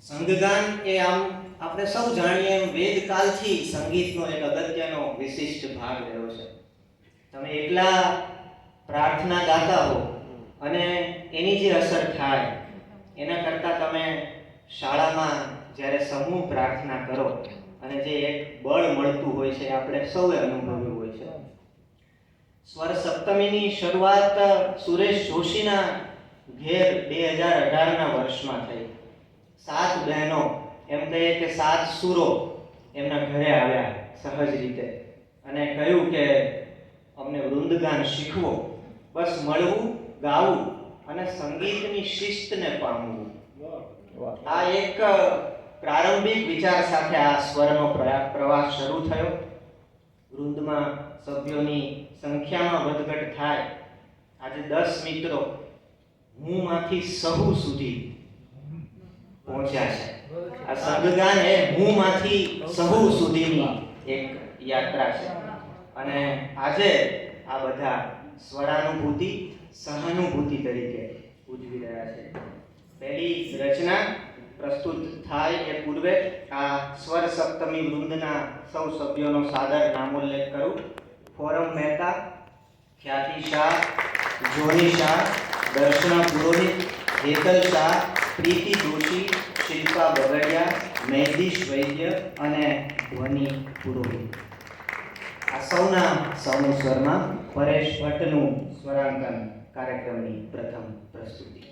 સંગગાન એ આમ આપણે સૌ જાણીએ એમ વેદકાલથી સંગીતનો એક અગત્યનો વિશિષ્ટ ભાગ રહ્યો છે. તમે એકલા પ્રાર્થના ગાતા હો અને એની જે અસર થાય એના કરતાં તમે શાળામાં જ્યારે સમૂહ પ્રાર્થના કરો અને જે એક બળ મળતું હોય છે આપણે સૌએ અનુભવ્યું હોય છે. સ્વર સપ્તમીની શરૂઆત સુરેશ જોશીના ઘેર 2018ના વર્ષમાં થઈ. 7 બહેનો, એમ કહીએ કે 7 સુરો એમના ઘરે આવ્યા સહજ રીતે અને કહ્યું કે અમને વૃંદગાન શીખવો, બસ મળવું, ગાવું અને સંગીતની શિસ્તને પામવું. આ એક પ્રારંભિક વિચાર સાથે આ સ્વરનો પ્રવાસ શરૂ થયો. વૃંદમાં સભ્યોની સંખ્યામાં વધઘટ થાય. આજે 10 મિત્રો હુંમાંથી સહુ સુધી પહોંચ્યા છે. આ સંગગાન એ હુંમાંથી સહુ સુધીની એક યાત્રા છે અને આજે આ બધા સ્વરાનુભૂતિ સહાનુભૂતિ તરીકે ઉજવી રહ્યા છે. પહેલી રચના પ્રસ્તુત થાય એ પૂર્વે આ સ્વર સપ્તમી વૃંદના સૌ સભ્યોનો સાદર નામોલ્લેખ કરું. ફોરમ મહેતા, ખ્યાતિ શાહ, જોની શાહ, દર્શના પુરોહિત, હેતલ શાહ, પ્રીતિ જોશી, શિલ્પા બગડિયા, મહેદીશ વૈદ્ય અને ધ્વનિ પુરોહિત. આ સૌના સ્વરમાં પરેશ ભટ્ટનું સ્વરાંકન કાર્યક્રમની પ્રથમ પ્રસ્તુતિ.